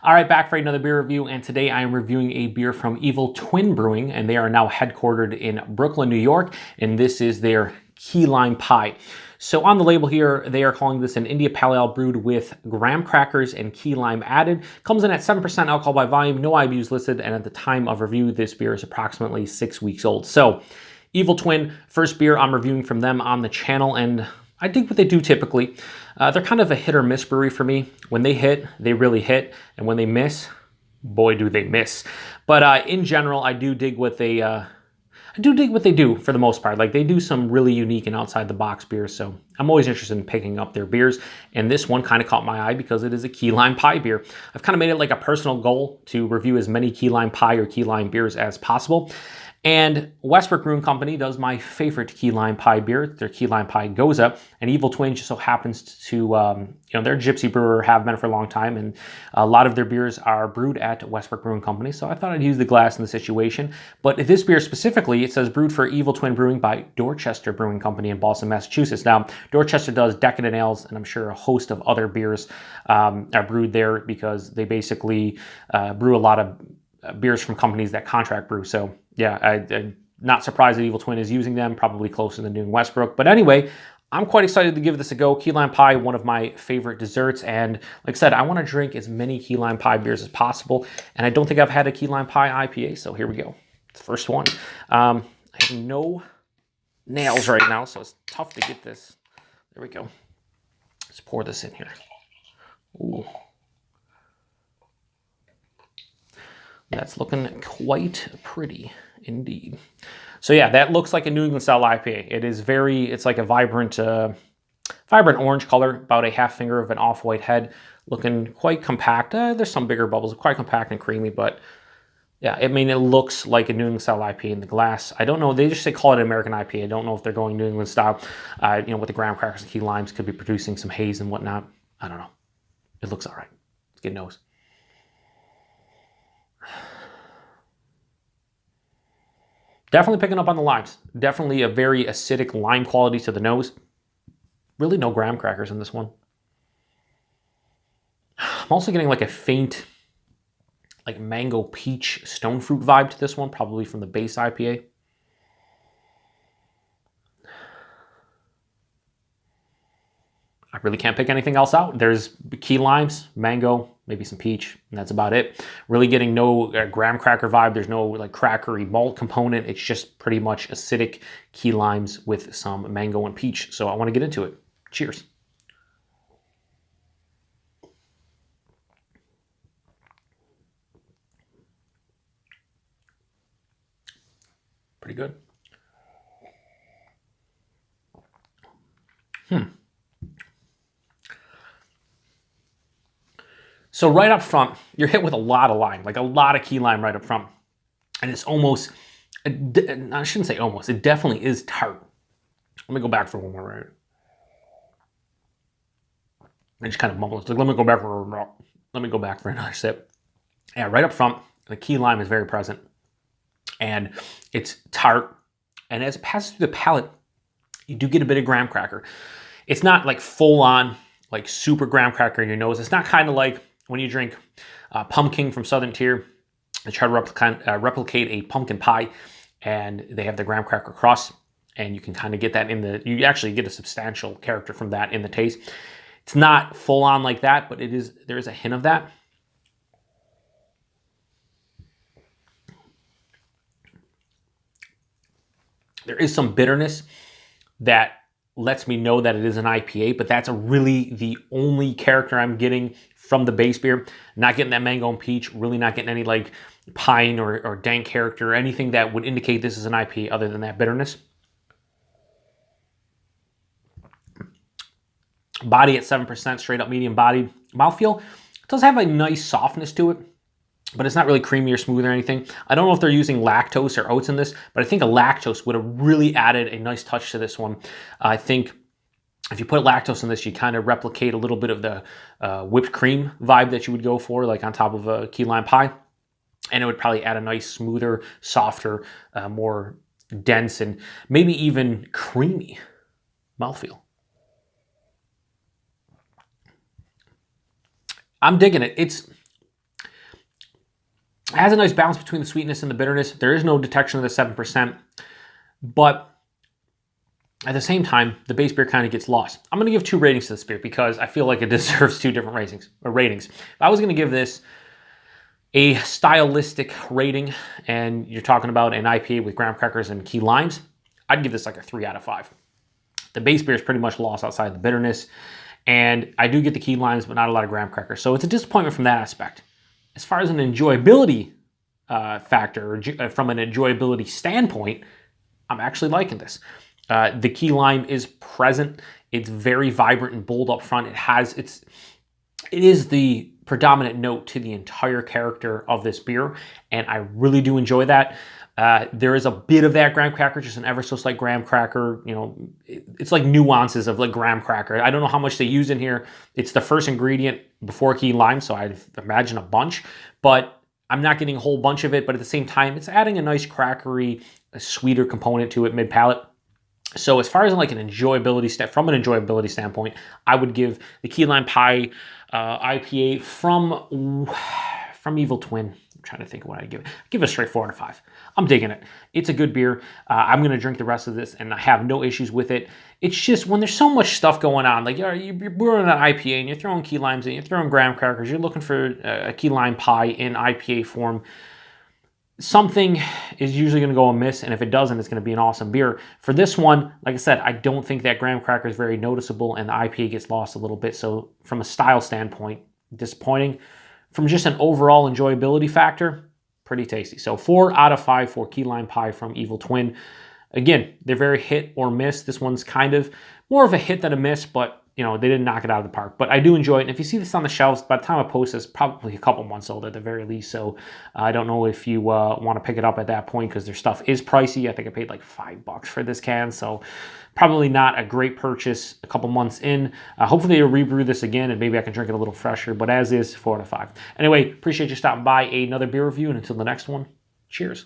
All right, back for another beer review, and today I am reviewing a beer from Evil Twin Brewing, and they are now headquartered in Brooklyn, New York, and this is their Key Lime Pie. So on the label here, they are calling this an India Pale Ale brewed with graham crackers and key lime added. Comes in at 7% alcohol by volume, no IBUs listed, and at the time of review, this beer is approximately 6 weeks old. So, Evil Twin, first beer I'm reviewing from them on the channel, and I dig what they do typically. They're kind of a hit or miss brewery for me. When they hit, they really hit, and when they miss, boy do they miss. But in general, I do dig what they do for the most part. Like, they do some really unique and outside the box beers, so I'm always interested in picking up their beers. And this one kind of caught my eye because it is a key lime pie beer. I've kind of made it like a personal goal to review as many key lime pie or key lime beers as possible. And Westbrook Brewing Company does my favorite key lime pie beer, their key lime pie Goza, and Evil Twin just so happens to, they're a gypsy brewer, have been for a long time, and a lot of their beers are brewed at Westbrook Brewing Company, so I thought I'd use the glass in the situation. But this beer specifically, it says brewed for Evil Twin Brewing by Dorchester Brewing Company in Boston, Massachusetts. Now, Dorchester does decadent ales, and I'm sure a host of other beers are brewed there because they basically brew a lot of beers from companies that contract brew. So yeah, I'm not surprised that Evil Twin is using them, probably closer than doing Westbrook. But anyway, I'm quite excited to give this a go. Key lime pie, one of my favorite desserts. And like I said, I want to drink as many key lime pie beers as possible. And I don't think I've had a key lime pie IPA, so here we go. It's the first one. I have no nails right now, so it's tough to get this. There we go. Let's pour this in here. Ooh. That's looking quite pretty indeed. So yeah, that looks like a New England style IPA. It's like a vibrant orange color, about a half finger of an off-white head, looking quite compact. There's some bigger bubbles, quite compact and creamy, but yeah, I mean, it looks like a New England style IPA in the glass. I don't know, they just call it an American IPA. I don't know if they're going New England style, with the graham crackers and key limes, could be producing some haze and whatnot. I don't know. It looks all right. Let's get a nose. Definitely picking up on the limes. Definitely a very acidic lime quality to the nose. Really no graham crackers in this one. I'm also getting like a faint, like mango peach stone fruit vibe to this one, probably from the base IPA. I really can't pick anything else out. There's key limes, mango, maybe some peach, and that's about it. Really getting no graham cracker vibe. There's no like crackery malt component. It's just pretty much acidic key limes with some mango and peach. So I want to get into it. Cheers. Pretty good. So right up front, you're hit with a lot of lime, like a lot of key lime right up front. And it's almost, I shouldn't say almost, it definitely is tart. Let me go back for one more, right? I just kind of mumble. It's like, let me go back for another sip. Yeah, right up front, the key lime is very present. And it's tart. And as it passes through the palate, you do get a bit of graham cracker. It's not like full on, like super graham cracker in your nose. It's not kind of like when you drink pumpkin from Southern Tier, they try to replicate a pumpkin pie, and they have the graham cracker crust, and you can kind of get that you actually get a substantial character from that in the taste. It's not full on like that, but there is a hint of that. There is some bitterness that lets me know that it is an IPA, but that's really the only character I'm getting from the base beer. Not getting that mango and peach, really not getting any like pine or dank character or anything that would indicate this is an IPA other than that bitterness. Body at 7%, straight up medium bodied. Mouthfeel, it does have a nice softness to it, but it's not really creamy or smooth or anything. I don't know if they're using lactose or oats in this, but I think a lactose would have really added a nice touch to this one. I think if you put lactose in this, you kind of replicate a little bit of the whipped cream vibe that you would go for, like on top of a key lime pie. And it would probably add a nice, smoother, softer, more dense, and maybe even creamy mouthfeel. I'm digging it. It has a nice balance between the sweetness and the bitterness. There is no detection of the 7%, but at the same time, the base beer kind of gets lost. I'm going to give 2 ratings to this beer because I feel like it deserves 2 different ratings. If I was going to give this a stylistic rating, and you're talking about an IPA with graham crackers and key limes, I'd give this like a 3 out of 5. The base beer is pretty much lost outside the bitterness, and I do get the key limes, but not a lot of graham crackers. So it's a disappointment from that aspect. As far as an enjoyability factor, or from an enjoyability standpoint, I'm actually liking this. The key lime is present. It's very vibrant and bold up front. It is the predominant note to the entire character of this beer, and I really do enjoy that. There is a bit of that graham cracker, just an ever so slight graham cracker. You know, it's like nuances of like graham cracker. I don't know how much they use in here. It's the first ingredient before key lime, so I'd imagine a bunch, but I'm not getting a whole bunch of it. But at the same time, it's adding a nice crackery, a sweeter component to it mid-palate. So as far as like an enjoyability from an enjoyability standpoint, I would give the Key Lime Pie IPA from Evil Twin. I'm trying to think of what I'd give it. I'd give it a straight 4 out of 5. I'm digging it. It's a good beer. I'm going to drink the rest of this, and I have no issues with it. It's just when there's so much stuff going on, like you're brewing an IPA and you're throwing key limes in, you're throwing graham crackers, you're looking for a key lime pie in IPA form, something is usually going to go amiss, and if it doesn't, it's going to be an awesome beer. For this one, like I said, I don't think that graham cracker is very noticeable, and the IPA gets lost a little bit. So from a style standpoint, disappointing. From just an overall enjoyability factor, pretty tasty. So 4 out of 5 for Key Lime Pie from Evil Twin. Again, they're very hit or miss. This one's kind of more of a hit than a miss, but you know, they didn't knock it out of the park. But I do enjoy it. And if you see this on the shelves, by the time I post this, probably a couple months old at the very least. So I don't know if you want to pick it up at that point, because their stuff is pricey. I think I paid like $5 for this can. So probably not a great purchase a couple months in. Hopefully they'll rebrew this again, and maybe I can drink it a little fresher. But as is, 4 out of 5. Anyway, appreciate you stopping by. Another beer review. And until the next one, cheers.